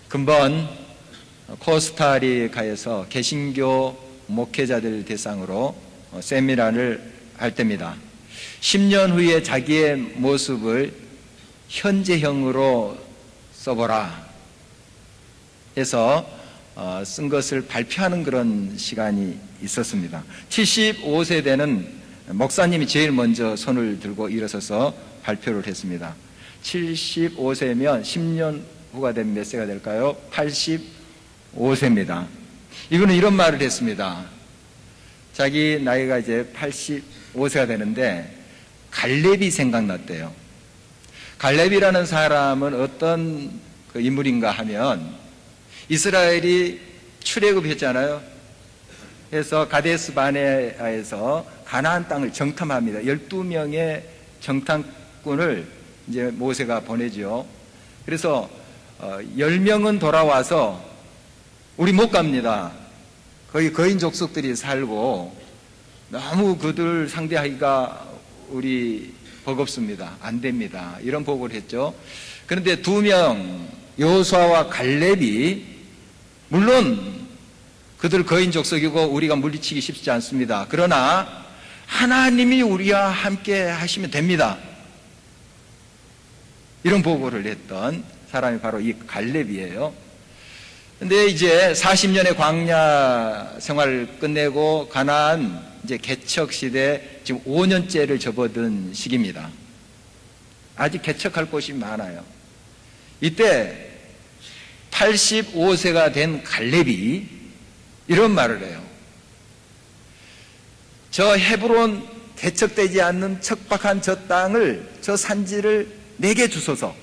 근본 코스타리카에서 개신교 목회자들 대상으로 세미나를 할 때입니다. 10년 후에 자기의 모습을 현재형으로 써보라 해서 쓴 것을 발표하는 그런 시간이 있었습니다. 75세 되는 목사님이 제일 먼저 손을 들고 일어서서 발표를 했습니다. 75세면 10년 후가 되면 몇 세가 될까요? 85세입니다. 이분은 이런 말을 했습니다. 자기 나이가 이제 85세가 되는데 갈렙이 생각났대요. 갈렙이라는 사람은 어떤 그 인물인가 하면 이스라엘이 출애굽했잖아요. 그래서 가데스 바네아에서 가나안 땅을 정탐합니다. 12명의 정탐꾼을 이제 모세가 보내죠. 그래서 10명은 돌아와서 우리 못 갑니다. 거기 거인 족속들이 살고 너무 그들 상대하기가 우리 버겁습니다. 안 됩니다. 이런 보고를 했죠. 그런데 2명 여호수아와 갈렙이 물론 그들 거인 족속이고 우리가 물리치기 쉽지 않습니다. 그러나 하나님이 우리와 함께 하시면 됩니다. 이런 보고를 했던 사람이 바로 이 갈렙이에요. 근데 이제 40년의 광야 생활을 끝내고 가나안 이제 개척 시대 지금 5년째를 접어든 시기입니다. 아직 개척할 곳이 많아요. 이때 85세가 된 갈렙이 이런 말을 해요. 저 헤브론 개척되지 않는 척박한 저 땅을, 저 산지를 내게 주소서.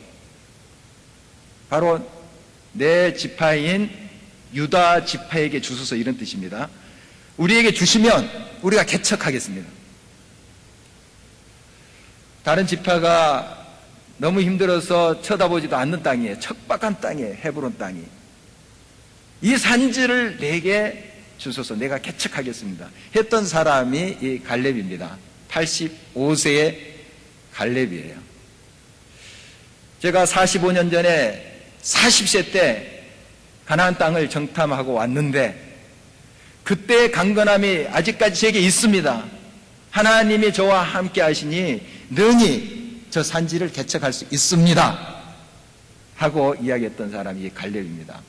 바로 내 지파인 유다 지파에게 주소서, 이런 뜻입니다. 우리에게 주시면 우리가 개척하겠습니다. 다른 지파가 너무 힘들어서 쳐다보지도 않는 땅이에요. 척박한 땅이에요. 헤브론 땅이. 이 산지를 내게 주소서, 내가 개척하겠습니다 했던 사람이 이 갈렙입니다. 85세의 갈렙이에요. 제가 45년 전에 40세 때 가나안 땅을 정탐하고 왔는데 그때의 강건함이 아직까지 제게 있습니다. 하나님이 저와 함께 하시니 능히 저 산지를 개척할 수 있습니다 하고 이야기했던 사람이 이 갈렙입니다.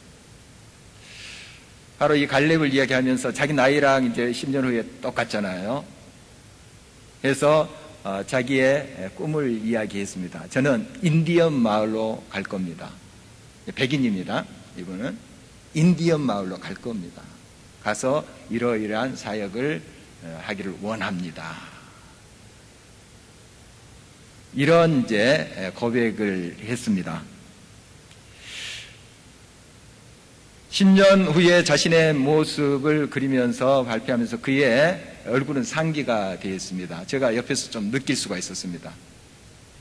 바로 이 갈렙을 이야기하면서 자기 나이랑 이제 10년 후에 똑같잖아요. 그래서 자기의 꿈을 이야기했습니다. 저는 인디언 마을로 갈 겁니다. 백인입니다. 이분은 인디언 마을로 갈 겁니다. 가서 이러이러한 사역을 하기를 원합니다. 이런 이제 고백을 했습니다. 10년 후에 자신의 모습을 그리면서 발표하면서 그의 얼굴은 상기가 되어 있습니다. 제가 옆에서 좀 느낄 수가 있었습니다.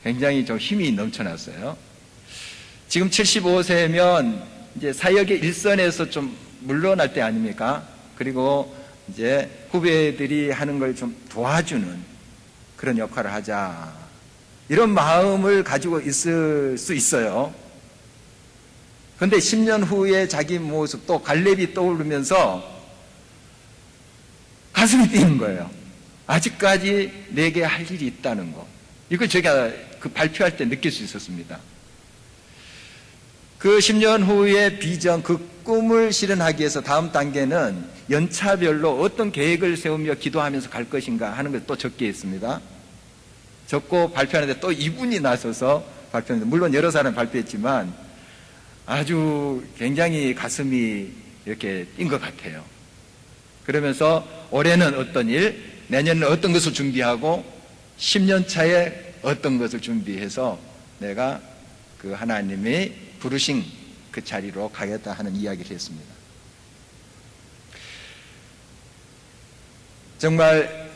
굉장히 좀 힘이 넘쳐났어요. 지금 75세면 이제 사역의 일선에서 좀 물러날 때 아닙니까? 그리고 이제 후배들이 하는 걸 좀 도와주는 그런 역할을 하자. 이런 마음을 가지고 있을 수 있어요. 그런데 10년 후에 자기 모습, 또 갈렙이 떠오르면서 가슴이 뛰는 거예요. 아직까지 내게 할 일이 있다는 거. 이걸 제가 그 발표할 때 느낄 수 있었습니다. 그 10년 후의 비전, 그 꿈을 실현하기 위해서 다음 단계는 연차별로 어떤 계획을 세우며 기도하면서 갈 것인가 하는 걸 또 적게 했습니다. 적고 발표하는데 또 이분이 나서서 발표했는데, 물론 여러 사람이 발표했지만 아주 굉장히 가슴이 이렇게 뛴 것 같아요. 그러면서 올해는 어떤 일, 내년에는 어떤 것을 준비하고 10년 차에 어떤 것을 준비해서 내가 그 하나님이 부르신 그 자리로 가겠다 하는 이야기를 했습니다. 정말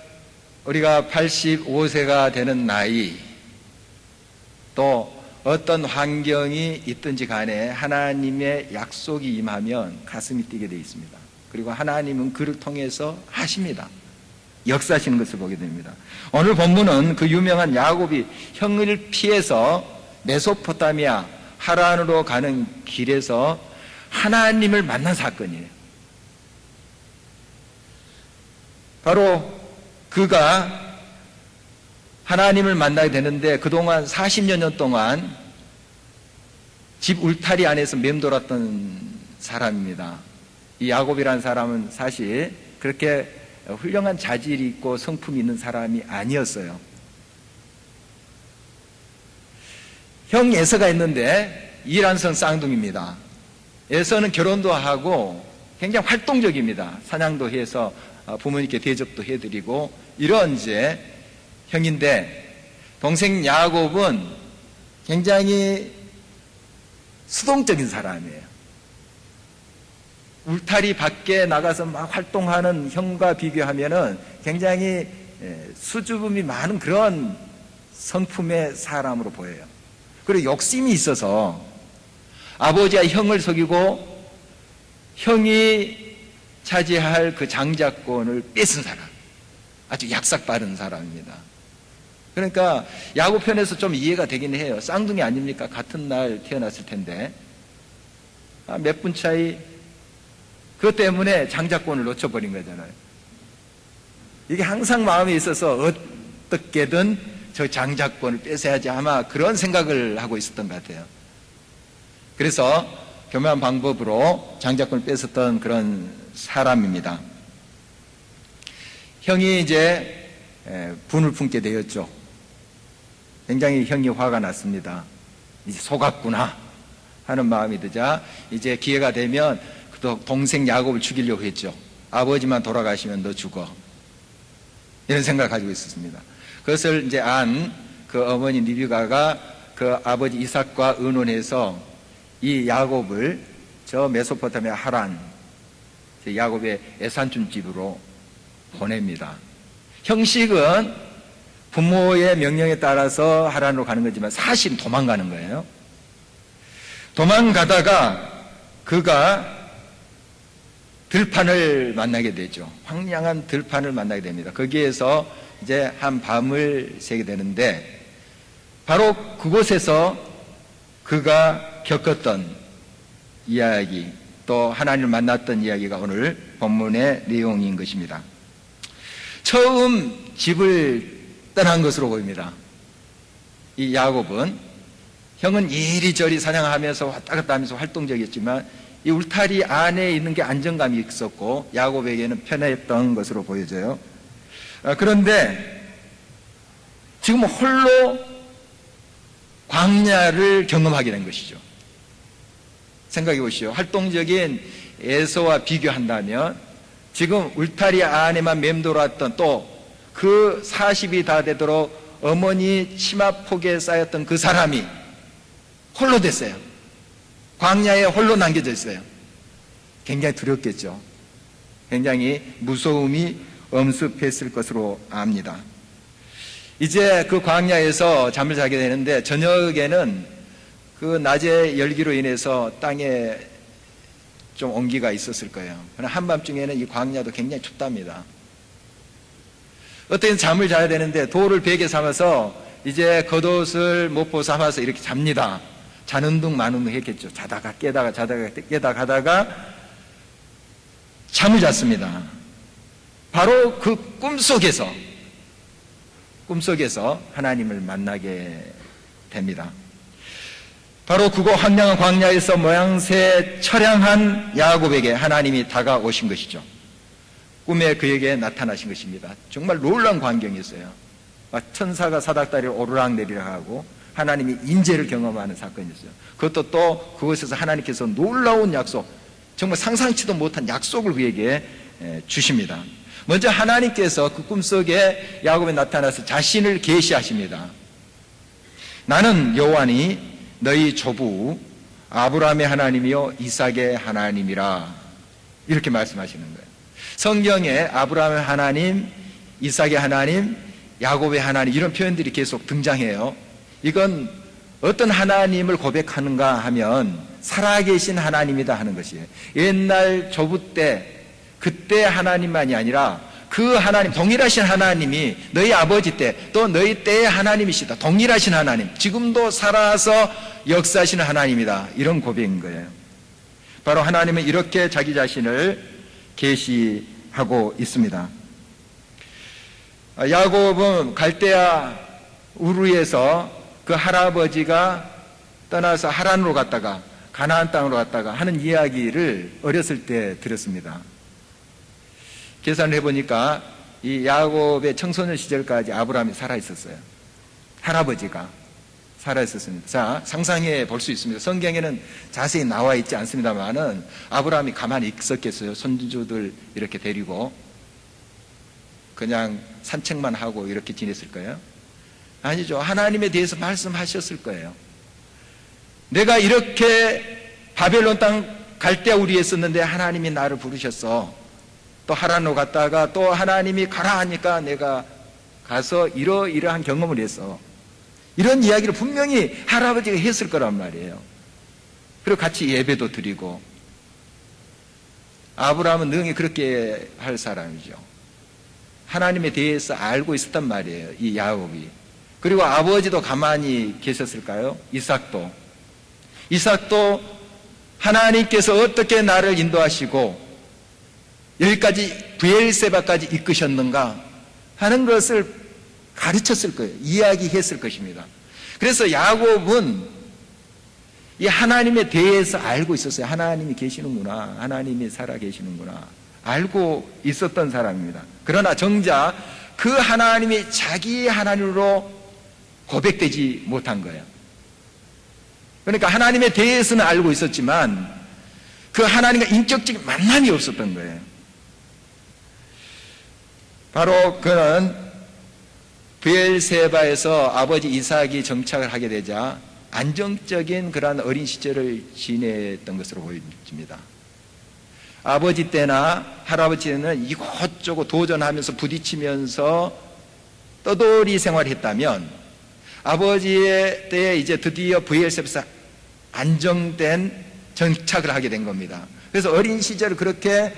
우리가 85세가 되는 나이, 또 어떤 환경이 있든지 간에 하나님의 약속이 임하면 가슴이 뛰게 되어 있습니다. 그리고 하나님은 그를 통해서 하십니다. 역사하시는 것을 보게 됩니다. 오늘 본문은 그 유명한 야곱이 형을 피해서 메소포타미아 하란으로 가는 길에서 하나님을 만난 사건이에요. 바로 그가 하나님을 만나게 되는데 그동안 40여 년 동안 집 울타리 안에서 맴돌았던 사람입니다. 이 야곱이라는 사람은 사실 그렇게 훌륭한 자질이 있고 성품이 있는 사람이 아니었어요. 형 에서가 있는데 이란성 쌍둥이입니다. 에서는 결혼도 하고 굉장히 활동적입니다. 사냥도 해서 부모님께 대접도 해드리고 이런 이제 형인데, 동생 야곱은 굉장히 수동적인 사람이에요. 울타리 밖에 나가서 막 활동하는 형과 비교하면은 굉장히 수줍음이 많은 그런 성품의 사람으로 보여요. 그리고 욕심이 있어서 아버지가 형을 속이고 형이 차지할 그 장자권을 뺏은 사람, 아주 약삭 빠른 사람입니다. 그러니까 야곱 편에서 좀 이해가 되긴 해요. 쌍둥이 아닙니까? 같은 날 태어났을 텐데 몇 분 차이, 그것 때문에 장자권을 놓쳐버린 거잖아요. 이게 항상 마음에 있어서 어떻게든 저 장자권을 뺏어야지 아마 그런 생각을 하고 있었던 것 같아요. 그래서 교묘한 방법으로 장자권을 뺏었던 그런 사람입니다. 형이 이제 분을 품게 되었죠. 굉장히 형이 화가 났습니다. 이제 속았구나 하는 마음이 드자 이제 기회가 되면 동생 야곱을 죽이려고 했죠. 아버지만 돌아가시면 너 죽어, 이런 생각을 가지고 있었습니다. 그것을 이제 그 어머니 리브가가 그 아버지 이삭과 의논해서 이 야곱을 저 메소포타미아 하란, 야곱의 애산촌 집으로 보냅니다. 형식은 부모의 명령에 따라서 하란으로 가는 거지만 사실 도망가는 거예요. 도망가다가 그가 들판을 만나게 되죠. 황량한 들판을 만나게 됩니다. 거기에서 이제 한 밤을 새게 되는데 바로 그곳에서 그가 겪었던 이야기, 또 하나님을 만났던 이야기가 오늘 본문의 내용인 것입니다. 처음 집을 떠난 것으로 보입니다. 이 야곱은, 형은 이리저리 사냥하면서 왔다 갔다 하면서 활동적이었지만 이 울타리 안에 있는 게 안정감이 있었고 야곱에게는 편했던 것으로 보여져요. 그런데 지금 홀로 광야를 경험하게 된 것이죠. 생각해 보시죠. 활동적인 에서와 비교한다면 지금 울타리 안에만 맴돌았던, 또 그 40이 다 되도록 어머니 치마폭에 쌓였던 그 사람이 홀로 됐어요. 광야에 홀로 남겨져 있어요. 굉장히 두렵겠죠. 굉장히 무서움이 엄습했을 것으로 압니다. 이제 그 광야에서 잠을 자게 되는데 저녁에는 그 낮의 열기로 인해서 땅에 좀 온기가 있었을 거예요. 그러나 한밤중에는 이 광야도 굉장히 춥답니다. 어떻게든 잠을 자야 되는데 돌을 베개 삼아서 이제 겉옷을 모포 삼아서 이렇게 잡니다. 자는 둥 마는 둥 했겠죠. 자다가 깨다가 하다가 잠을 잤습니다. 바로 그 꿈속에서 하나님을 만나게 됩니다. 바로 그곳 황량한 광야에서 모양새 처량한 야곱에게 하나님이 다가오신 것이죠. 꿈에 그에게 나타나신 것입니다. 정말 놀라운 광경이었어요. 천사가 사닥다리를 오르락내리락 하고 하나님이 인재를 경험하는 사건이었어요. 그것도 또 그곳에서 하나님께서 놀라운 약속, 정말 상상치도 못한 약속을 그에게 주십니다. 먼저 하나님께서 그 꿈속에 야곱에 나타나서 자신을 계시하십니다. 나는 여호와니 너희 조부 아브라함의 하나님이요 이삭의 하나님이라, 이렇게 말씀하시는 거예요. 성경에 아브라함의 하나님, 이삭의 하나님, 야곱의 하나님, 이런 표현들이 계속 등장해요. 이건 어떤 하나님을 고백하는가 하면 살아계신 하나님이다 하는 것이에요. 옛날 조부 때, 그때 하나님만이 아니라 그 하나님, 동일하신 하나님이 너희 아버지 때, 또 너희 때의 하나님이시다. 동일하신 하나님, 지금도 살아서 역사하시는 하나님이다. 이런 고백인 거예요. 바로 하나님은 이렇게 자기 자신을 계시하고 있습니다. 야곱은 갈대아 우르에서 그 할아버지가 떠나서 하란으로 갔다가 가나안 땅으로 갔다가 하는 이야기를 어렸을 때 들었습니다. 계산을 해보니까 이 야곱의 청소년 시절까지 아브라함이 살아있었어요. 할아버지가 살아있었습니다. 자, 상상해 볼 수 있습니다. 성경에는 자세히 나와 있지 않습니다만은 아브라함이 가만히 있었겠어요? 손주들 이렇게 데리고 그냥 산책만 하고 이렇게 지냈을 거예요? 아니죠. 하나님에 대해서 말씀하셨을 거예요. 내가 이렇게 바벨론 땅 갈대아 우리에 있었는데 하나님이 나를 부르셨어. 또 하란으로 갔다가 또 하나님이 가라 하니까 내가 가서 이러이러한 경험을 했어. 이런 이야기를 분명히 할아버지가 했을 거란 말이에요. 그리고 같이 예배도 드리고. 아브라함은 능히 그렇게 할 사람이죠. 하나님에 대해서 알고 있었단 말이에요, 이 야곱이. 그리고 아버지도 가만히 계셨을까요? 이삭도 하나님께서 어떻게 나를 인도하시고 여기까지 브엘세바까지 이끄셨는가 하는 것을 가르쳤을 거예요. 이야기했을 것입니다. 그래서 야곱은 이 하나님에 대해서 알고 있었어요. 하나님이 계시는구나. 하나님이 살아 계시는구나. 알고 있었던 사람입니다. 그러나 정작 그 하나님이 자기 하나님으로 고백되지 못한 거예요. 그러니까 하나님에 대해서는 알고 있었지만 그 하나님과 인격적인 만남이 없었던 거예요. 바로 그는 브엘세바에서 아버지 이삭이 정착을 하게 되자 안정적인 그러한 어린 시절을 지냈던 것으로 보여집니다. 아버지 때나 할아버지 때는 이곳저곳 도전하면서 부딪히면서 떠돌이 생활을 했다면 아버지의 때에 이제 드디어 브엘세바에서 안정된 정착을 하게 된 겁니다. 그래서 어린 시절을 그렇게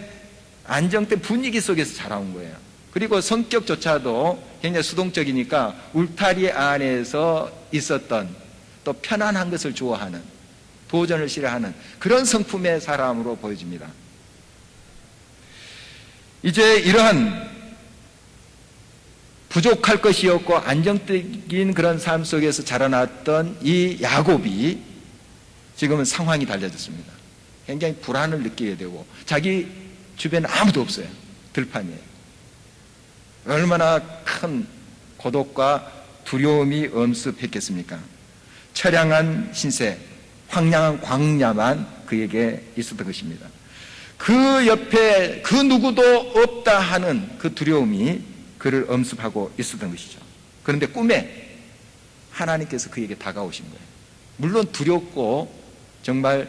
안정된 분위기 속에서 자라온 거예요. 그리고 성격조차도 굉장히 수동적이니까 울타리 안에서 있었던 또 편안한 것을 좋아하는 도전을 싫어하는 그런 성품의 사람으로 보여집니다. 이제 이러한 부족할 것이 없고 안정적인 그런 삶 속에서 자라났던 이 야곱이 지금은 상황이 달라졌습니다. 굉장히 불안을 느끼게 되고 자기 주변에 아무도 없어요. 들판이에요. 얼마나 큰 고독과 두려움이 엄습했겠습니까? 처량한 신세, 황량한 광야만 그에게 있었던 것입니다. 그 옆에 그 누구도 없다 하는 그 두려움이 그를 엄습하고 있었던 것이죠. 그런데 꿈에 하나님께서 그에게 다가오신 거예요. 물론 두렵고 정말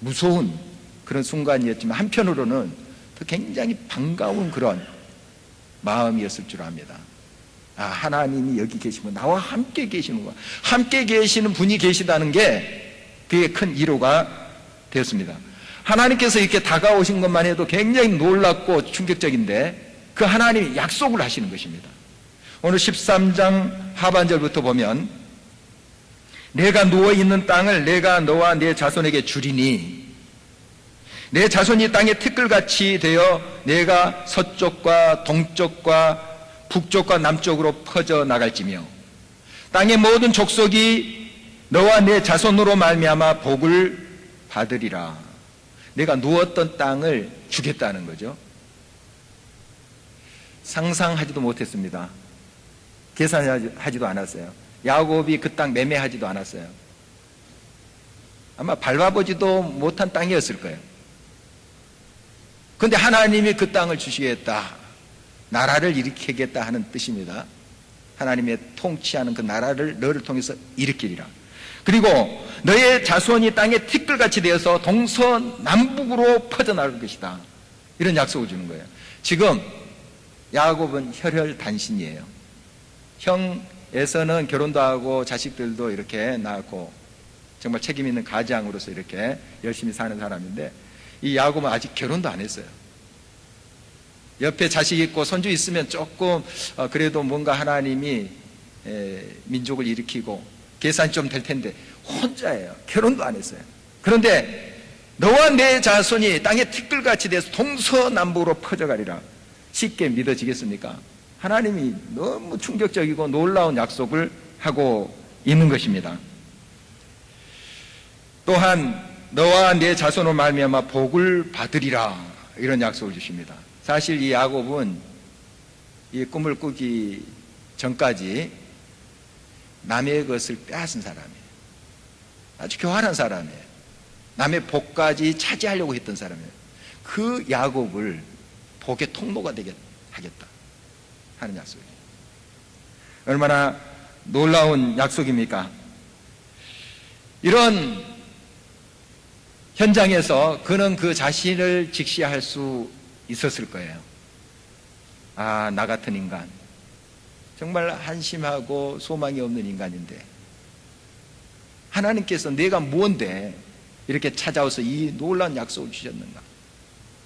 무서운 그런 순간이었지만 한편으로는 또 굉장히 반가운 그런 마음이었을 줄 압니다. 아, 하나님이 여기 계시고 나와 함께 계시는구나. 함께 계시는 분이 계시다는 게 그게 큰 위로가 되었습니다. 하나님께서 이렇게 다가오신 것만 해도 굉장히 놀랍고 충격적인데 그 하나님이 약속을 하시는 것입니다. 오늘 13장 하반절부터 보면 내가 누워있는 땅을 내가 너와 내 자손에게 주리니 내 자손이 땅의 티끌같이 되어 내가 서쪽과 동쪽과 북쪽과 남쪽으로 퍼져 나갈지며 땅의 모든 족속이 너와 내 자손으로 말미암아 복을 받으리라. 내가 누웠던 땅을 주겠다는 거죠. 상상하지도 못했습니다. 계산하지도 않았어요. 야곱이 그 땅 매매하지도 않았어요. 아마 밟아보지도 못한 땅이었을 거예요. 그런데 하나님이 그 땅을 주시겠다, 나라를 일으키겠다 하는 뜻입니다. 하나님의 통치하는 그 나라를 너를 통해서 일으키리라. 그리고 너의 자손이 땅에 티끌같이 되어서 동서남북으로 퍼져나갈 것이다. 이런 약속을 주는 거예요. 지금 야곱은 혈혈단신이에요. 형에서는 결혼도 하고 자식들도 이렇게 낳고 정말 책임 있는 가장으로서 이렇게 열심히 사는 사람인데 이 야곱은 아직 결혼도 안 했어요. 옆에 자식 있고 손주 있으면 조금 그래도 뭔가 하나님이 민족을 일으키고 계산이 좀 될 텐데 혼자예요. 결혼도 안 했어요. 그런데 너와 내 자손이 땅의 티끌같이 돼서 동서남북으로 퍼져가리라. 쉽게 믿어지겠습니까? 하나님이 너무 충격적이고 놀라운 약속을 하고 있는 것입니다. 또한 너와 내 자손으로 말미암아 복을 받으리라, 이런 약속을 주십니다. 사실 이 야곱은 이 꿈을 꾸기 전까지 남의 것을 빼앗은 사람이에요. 아주 교활한 사람이에요. 남의 복까지 차지하려고 했던 사람이에요. 그 야곱을 복의 통로가 되게 하겠다 하는 약속이에요. 얼마나 놀라운 약속입니까? 이런 현장에서 그는 그 자신을 직시할 수 있었을 거예요. 아, 나 같은 인간, 정말 한심하고 소망이 없는 인간인데 하나님께서 내가 뭔데 이렇게 찾아와서 이 놀라운 약속을 주셨는가.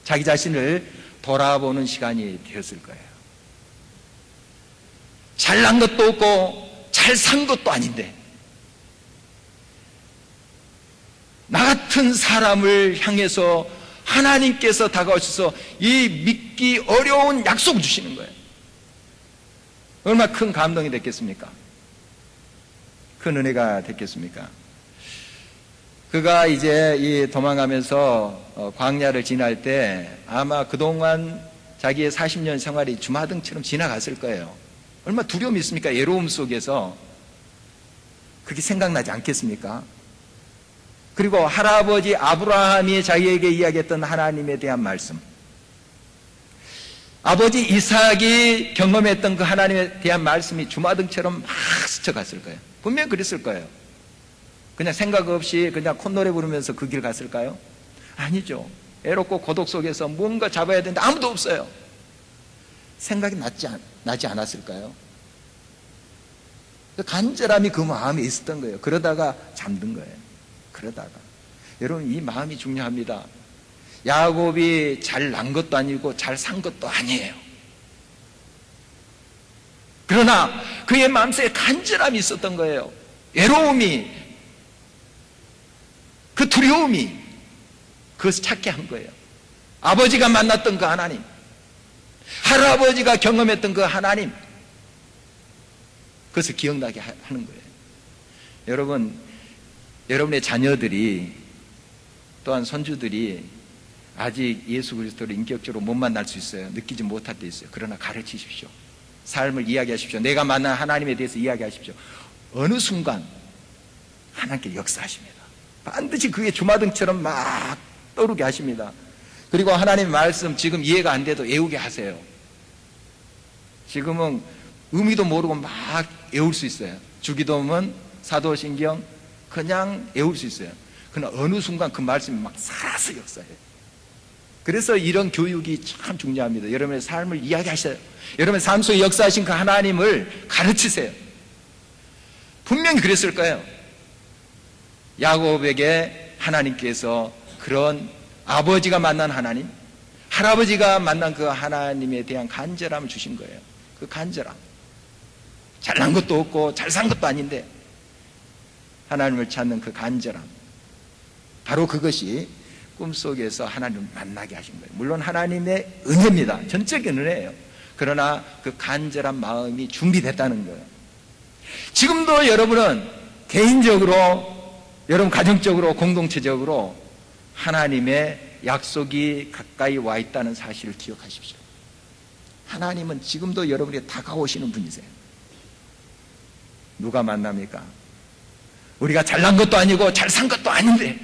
자기 자신을 돌아보는 시간이 되었을 거예요. 잘난 것도 없고 잘 산 것도 아닌데 나 같은 사람을 향해서 하나님께서 다가오셔서 이 믿기 어려운 약속을 주시는 거예요. 얼마나 큰 감동이 됐겠습니까? 큰 은혜가 됐겠습니까? 그가 이제 이 도망가면서 광야를 지날 때 아마 그동안 자기의 40년 생활이 주마등처럼 지나갔을 거예요. 얼마나 두려움이 있습니까? 외로움 속에서. 그게 생각나지 않겠습니까? 그리고 할아버지 아브라함이 자기에게 이야기했던 하나님에 대한 말씀, 아버지 이삭이 경험했던 그 하나님에 대한 말씀이 주마등처럼 막 스쳐갔을 거예요. 분명히 그랬을 거예요. 그냥 생각 없이 그냥 콧노래 부르면서 그 길 갔을까요? 아니죠. 애롭고 고독 속에서 뭔가 잡아야 되는데 아무도 없어요. 생각이 나지 않았을까요? 간절함이 그 마음에 있었던 거예요. 그러다가 잠든 거예요. 그러다가. 여러분, 이 마음이 중요합니다. 야곱이 잘난 것도 아니고 잘 산 것도 아니에요. 그러나 그의 마음속에 간절함이 있었던 거예요. 외로움이, 그 두려움이 그것을 찾게 한 거예요. 아버지가 만났던 그 하나님, 할아버지가 경험했던 그 하나님, 그것을 기억나게 하는 거예요. 여러분, 여러분의 자녀들이 또한 손주들이 아직 예수 그리스도를 인격적으로 못 만날 수 있어요. 느끼지 못할 때 있어요. 그러나 가르치십시오. 삶을 이야기하십시오. 내가 만난 하나님에 대해서 이야기하십시오. 어느 순간 하나님께 역사하십니다. 반드시 그게 주마등처럼 막 떠오르게 하십니다. 그리고 하나님의 말씀 지금 이해가 안 돼도 외우게 하세요. 지금은 의미도 모르고 막 외울 수 있어요. 주기도문, 사도신경 그냥 외울 수 있어요. 그러나 어느 순간 그 말씀이 막 살아서 역사해요. 그래서 이런 교육이 참 중요합니다. 여러분의 삶을 이야기하셔요. 여러분의 삶 속에 역사하신 그 하나님을 가르치세요. 분명히 그랬을 거예요. 야곱에게 하나님께서 그런 아버지가 만난 하나님, 할아버지가 만난 그 하나님에 대한 간절함을 주신 거예요. 그 간절함. 잘난 것도 없고 잘 산 것도 아닌데 하나님을 찾는 그 간절함, 바로 그것이 꿈속에서 하나님을 만나게 하신 거예요. 물론 하나님의 은혜입니다. 전적인 은혜예요. 그러나 그 간절한 마음이 준비됐다는 거예요. 지금도 여러분은 개인적으로, 여러분 가정적으로, 공동체적으로 하나님의 약속이 가까이 와 있다는 사실을 기억하십시오. 하나님은 지금도 여러분에게 다가오시는 분이세요. 누가 만납니까? 우리가 잘난 것도 아니고 잘 산 것도 아닌데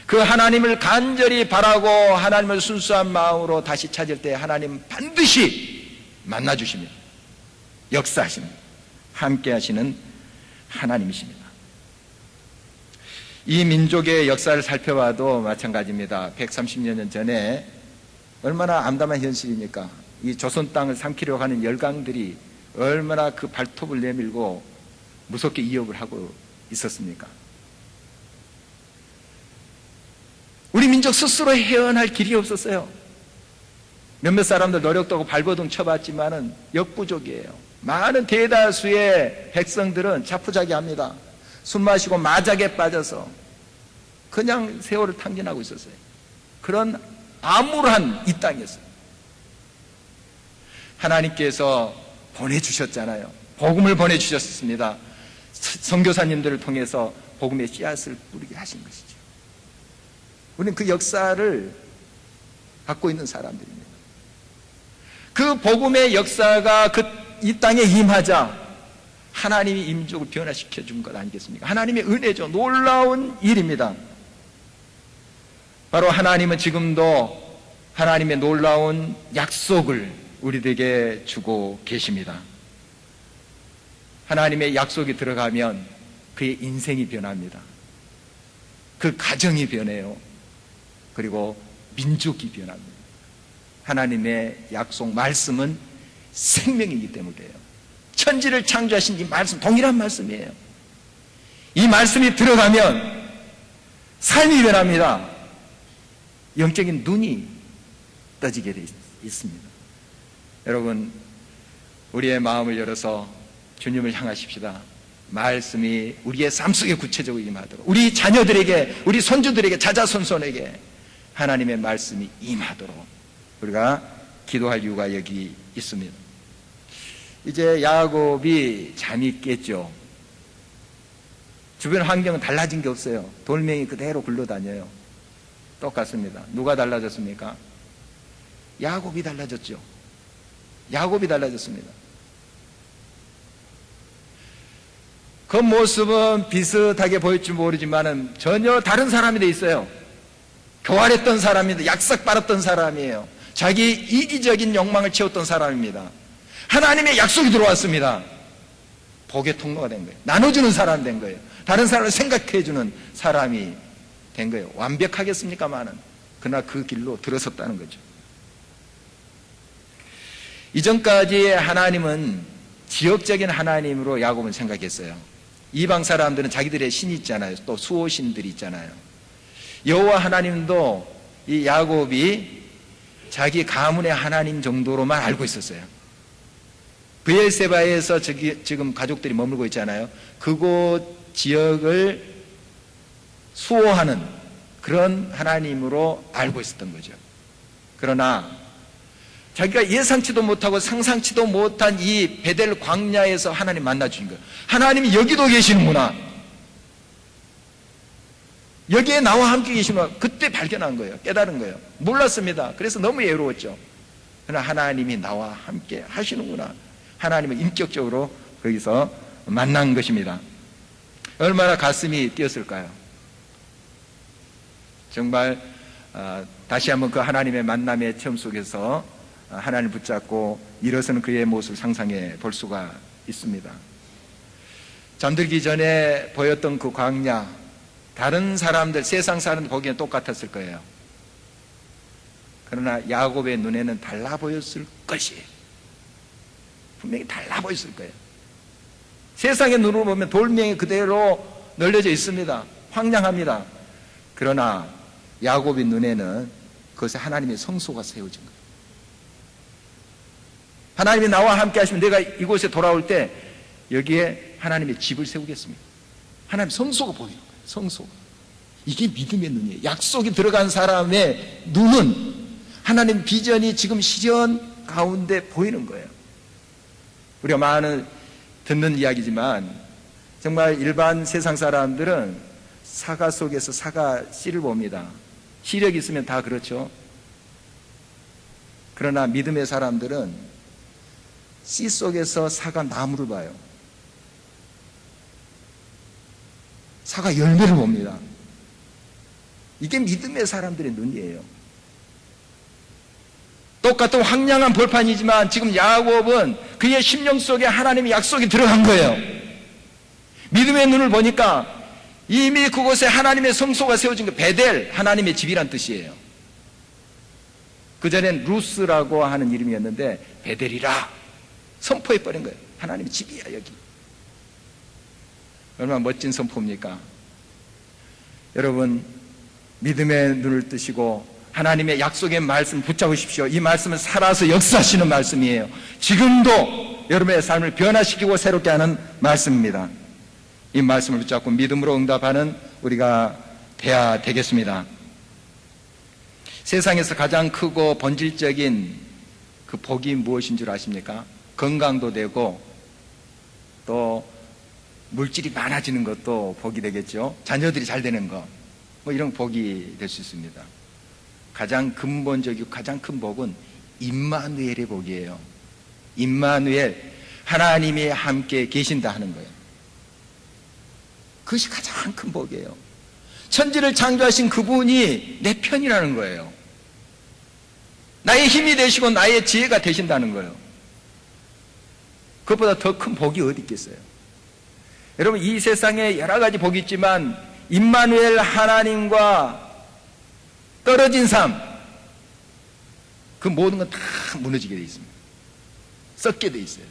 그 하나님을 간절히 바라고 하나님을 순수한 마음으로 다시 찾을 때 하나님 반드시 만나주십니다. 역사하십니다. 함께 하시는 하나님이십니다. 이 민족의 역사를 살펴봐도 마찬가지입니다. 130년 전에 얼마나 암담한 현실입니까? 이 조선 땅을 삼키려고 하는 열강들이 얼마나 그 발톱을 내밀고 무섭게 이역을 하고 있었습니까? 우리 민족 스스로 헤어날 길이 없었어요. 몇몇 사람들 노력도 하고 발버둥 쳐봤지만은 역부족이에요. 많은 대다수의 백성들은 자포자기합니다. 술 마시고 마작에 빠져서 그냥 세월을 탕진하고 있었어요. 그런 암울한 이 땅이었어요. 하나님께서 보내주셨잖아요. 복음을 보내주셨습니다. 선교사님들을 통해서 복음의 씨앗을 뿌리게 하신 것이죠. 우리는 그 역사를 갖고 있는 사람들입니다. 그 복음의 역사가 이 땅에 임하자 하나님이 민족을 변화시켜 준 것 아니겠습니까? 하나님의 은혜죠. 놀라운 일입니다. 바로 하나님은 지금도 하나님의 놀라운 약속을 우리들에게 주고 계십니다. 하나님의 약속이 들어가면 그의 인생이 변합니다. 그 가정이 변해요. 그리고 민족이 변합니다. 하나님의 약속 말씀은 생명이기 때문이에요. 천지를 창조하신 이 말씀 동일한 말씀이에요. 이 말씀이 들어가면 삶이 변합니다. 영적인 눈이 떠지게 되어 있습니다. 여러분, 우리의 마음을 열어서 주님을 향하십시다. 말씀이 우리의 삶 속에 구체적으로 임하도록, 우리 자녀들에게, 우리 손주들에게, 자자손손에게 하나님의 말씀이 임하도록 우리가 기도할 이유가 여기 있습니다. 이제 야곱이 잠이 깼죠. 주변 환경은 달라진 게 없어요. 돌멩이 그대로 굴러다녀요. 똑같습니다. 누가 달라졌습니까? 야곱이 달라졌죠. 야곱이 달라졌습니다. 겉모습은 비슷하게 보일지 모르지만 전혀 다른 사람이 돼 있어요. 교활했던 사람입니다. 약삭 빨았던 사람이에요. 자기 이기적인 욕망을 채웠던 사람입니다. 하나님의 약속이 들어왔습니다. 복의 통로가 된 거예요. 나눠주는 사람이 된 거예요. 다른 사람을 생각해주는 사람이 된 거예요. 완벽하겠습니까마는 그러나 그 길로 들어섰다는 거죠. 이전까지 하나님은 지역적인 하나님으로 야곱은 생각했어요. 이방 사람들은 자기들의 신이 있잖아요. 또 수호신들이 있잖아요. 여호와 하나님도 이 야곱이 자기 가문의 하나님 정도로만 알고 있었어요. 브엘세바에서 지금 가족들이 머물고 있잖아요. 그곳 지역을 수호하는 그런 하나님으로 알고 있었던 거죠. 그러나 자기가 예상치도 못하고 상상치도 못한 이 베델 광야에서 하나님 만나주신 거예요. 하나님이 여기도 계시는구나. 여기에 나와 함께 계시는구나. 그때 발견한 거예요. 깨달은 거예요. 몰랐습니다. 그래서 너무 외로웠죠. 그러나 하나님이 나와 함께 하시는구나. 하나님을 인격적으로 거기서 만난 것입니다. 얼마나 가슴이 뛰었을까요? 정말 다시 한번 그 하나님의 만남의 체험 속에서 하나님을 붙잡고 일어서는 그의 모습을 상상해 볼 수가 있습니다. 잠들기 전에 보였던 그 광야, 다른 사람들, 세상 사람들 보기에는 똑같았을 거예요. 그러나 야곱의 눈에는 달라 보였을 것이에요. 분명히 달라 보였을 거예요. 세상의 눈으로 보면 돌멩이 그대로 널려져 있습니다. 황량합니다. 그러나 야곱의 눈에는 그것에 하나님의 성소가 세워진 거예요. 하나님이 나와 함께 하시면 내가 이곳에 돌아올 때 여기에 하나님의 집을 세우겠습니다. 하나님 성소가 보이는 거예요. 성소가. 이게 믿음의 눈이에요. 약속이 들어간 사람의 눈은 하나님 비전이 지금 실현 가운데 보이는 거예요. 우리가 많은 듣는 이야기지만 정말 일반 세상 사람들은 사과 속에서 사과 씨를 봅니다. 시력이 있으면 다 그렇죠. 그러나 믿음의 사람들은 씨 속에서 사과 나무를 봐요. 사과 열매를 봅니다. 이게 믿음의 사람들의 눈이에요. 똑같은 황량한 벌판이지만 지금 야곱은 그의 심령 속에 하나님의 약속이 들어간 거예요. 믿음의 눈을 보니까 이미 그곳에 하나님의 성소가 세워진 거, 베델, 하나님의 집이란 뜻이에요. 그전엔 루스라고 하는 이름이었는데 베델이라 선포해버린 거예요. 하나님의 집이야 여기. 얼마나 멋진 선포입니까? 여러분, 믿음의 눈을 뜨시고 하나님의 약속의 말씀 붙잡으십시오. 이 말씀은 살아서 역사하시는 말씀이에요. 지금도 여러분의 삶을 변화시키고 새롭게 하는 말씀입니다. 이 말씀을 붙잡고 믿음으로 응답하는 우리가 돼야 되겠습니다. 세상에서 가장 크고 본질적인 그 복이 무엇인 줄 아십니까? 건강도 되고 또 물질이 많아지는 것도 복이 되겠죠. 자녀들이 잘 되는 것, 뭐 이런 복이 될 수 있습니다. 가장 근본적이고 가장 큰 복은 임마누엘의 복이에요. 임마누엘, 하나님이 함께 계신다 하는 거예요. 그것이 가장 큰 복이에요. 천지를 창조하신 그분이 내 편이라는 거예요. 나의 힘이 되시고 나의 지혜가 되신다는 거예요. 그것보다 더 큰 복이 어디 있겠어요? 여러분, 이 세상에 여러 가지 복이 있지만 임마누엘 하나님과 떨어진 삶, 그 모든 건 다 무너지게 되어 있습니다. 썩게 되어 있어요.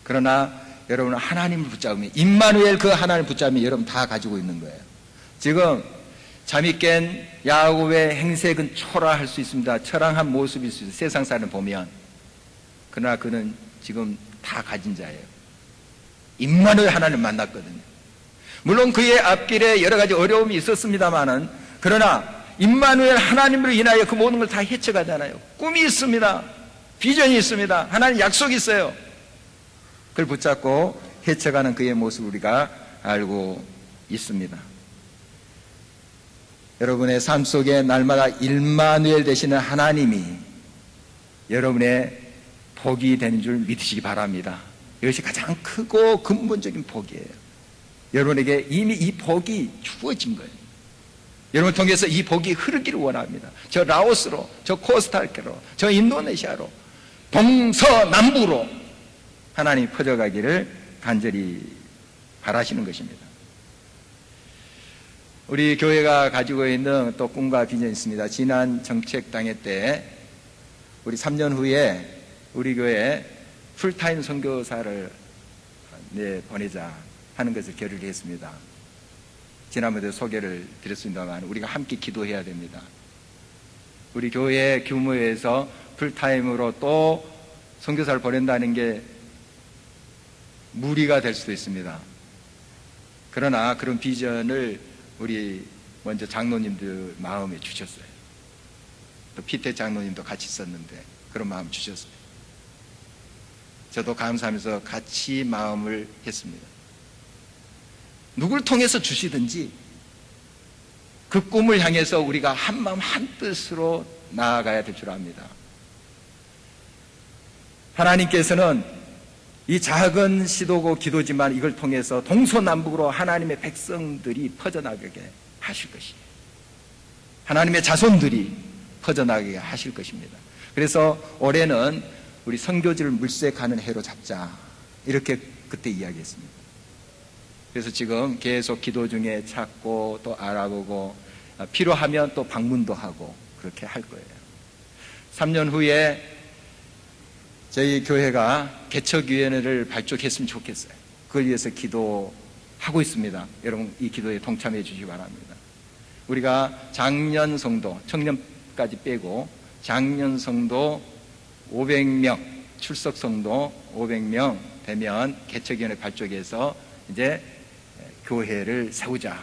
그러나 여러분은 하나님을 붙잡으면, 임마누엘 그 하나님을 붙잡으면 여러분 다 가지고 있는 거예요. 지금 잠이 깬 야곱의 행색은 초라할 수 있습니다. 처량한 모습일 수 있어요. 세상 사람을 보면. 그러나 그는 지금 다 가진 자예요. 임마누엘 하나님을 만났거든요. 물론 그의 앞길에 여러 가지 어려움이 있었습니다만은, 그러나 임마누엘 하나님으로 인하여 그 모든 걸 다 헤쳐가잖아요. 꿈이 있습니다. 비전이 있습니다. 하나님 약속이 있어요. 그걸 붙잡고 헤쳐가는 그의 모습을 우리가 알고 있습니다. 여러분의 삶 속에 날마다 임마누엘 되시는 하나님이 여러분의 복이 되는 줄 믿으시기 바랍니다. 이것이 가장 크고 근본적인 복이에요. 여러분에게 이미 이 복이 주어진 거예요. 여러분을 통해서 이 복이 흐르기를 원합니다. 저 라오스로, 저 코스타리카로, 저 인도네시아로, 동서남북으로 하나님이 퍼져가기를 간절히 바라시는 것입니다. 우리 교회가 가지고 있는 또 꿈과 비전이 있습니다. 지난 정책당회 때 우리 3년 후에 우리 교회에 풀타임 선교사를 보내자 하는 것을 결의를 했습니다. 지난번에 소개를 드렸습니다만 우리가 함께 기도해야 됩니다. 우리 교회 규모에서 풀타임으로 또 선교사를 보낸다는 게 무리가 될 수도 있습니다. 그러나 그런 비전을 우리 먼저 장로님들 마음에 주셨어요. 또 피태 장로님도 같이 있었는데 그런 마음 주셨어요. 저도 감사하면서 같이 마음을 했습니다. 누굴 통해서 주시든지 그 꿈을 향해서 우리가 한 마음 한 뜻으로 나아가야 될 줄 압니다. 하나님께서는 이 작은 시도고 기도지만 이걸 통해서 동서남북으로 하나님의 백성들이 퍼져나가게 하실 것이에요. 하나님의 자손들이 퍼져나가게 하실 것입니다. 그래서 올해는 우리 선교지를 물색하는 해로 잡자, 이렇게 그때 이야기했습니다. 그래서 지금 계속 기도 중에 찾고 또 알아보고 필요하면 또 방문도 하고 그렇게 할 거예요. 3년 후에 저희 교회가 개척위원회를 발족했으면 좋겠어요. 그걸 위해서 기도하고 있습니다. 여러분 이 기도에 동참해 주시기 바랍니다. 우리가 작년 성도, 청년까지 빼고 작년 성도 500명, 출석 성도 500명 되면 개척위원회 발족해서 이제 교회를 세우자,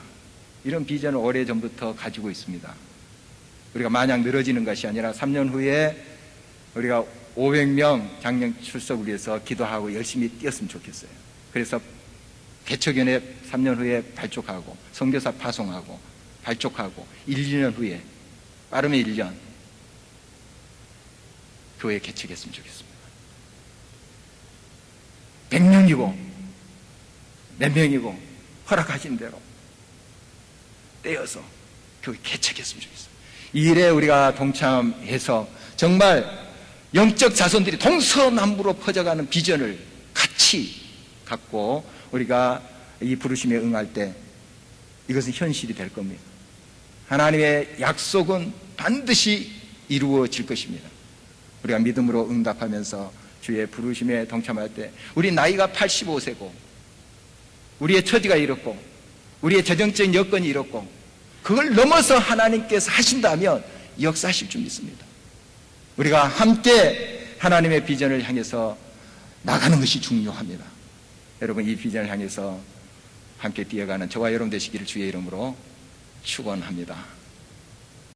이런 비전을 오래전부터 가지고 있습니다. 우리가 마냥 늘어지는 것이 아니라 3년 후에 우리가 500명 작년 출석을 위해서 기도하고 열심히 뛰었으면 좋겠어요. 그래서 개척위원회 3년 후에 발족하고 선교사 파송하고 발족하고 1, 2년 후에, 빠르면 1년 교회 개척했으면 좋겠습니다. 100명이고 몇 명이고 허락하신 대로 떼어서 교회 개척했으면 좋겠어요. 이 일에 우리가 동참해서 정말 영적 자손들이 동서남북으로 퍼져가는 비전을 같이 갖고 우리가 이 부르심에 응할 때 이것은 현실이 될 겁니다. 하나님의 약속은 반드시 이루어질 것입니다. 우리가 믿음으로 응답하면서 주의 부르심에 동참할 때 우리 나이가 85세고 우리의 처지가 이렇고 우리의 재정적인 여건이 이렇고 그걸 넘어서 하나님께서 하신다면 역사하실 줄 믿습니다. 우리가 함께 하나님의 비전을 향해서 나가는 것이 중요합니다. 여러분 이 비전을 향해서 함께 뛰어가는 저와 여러분 되시기를 주의 이름으로 축원합니다.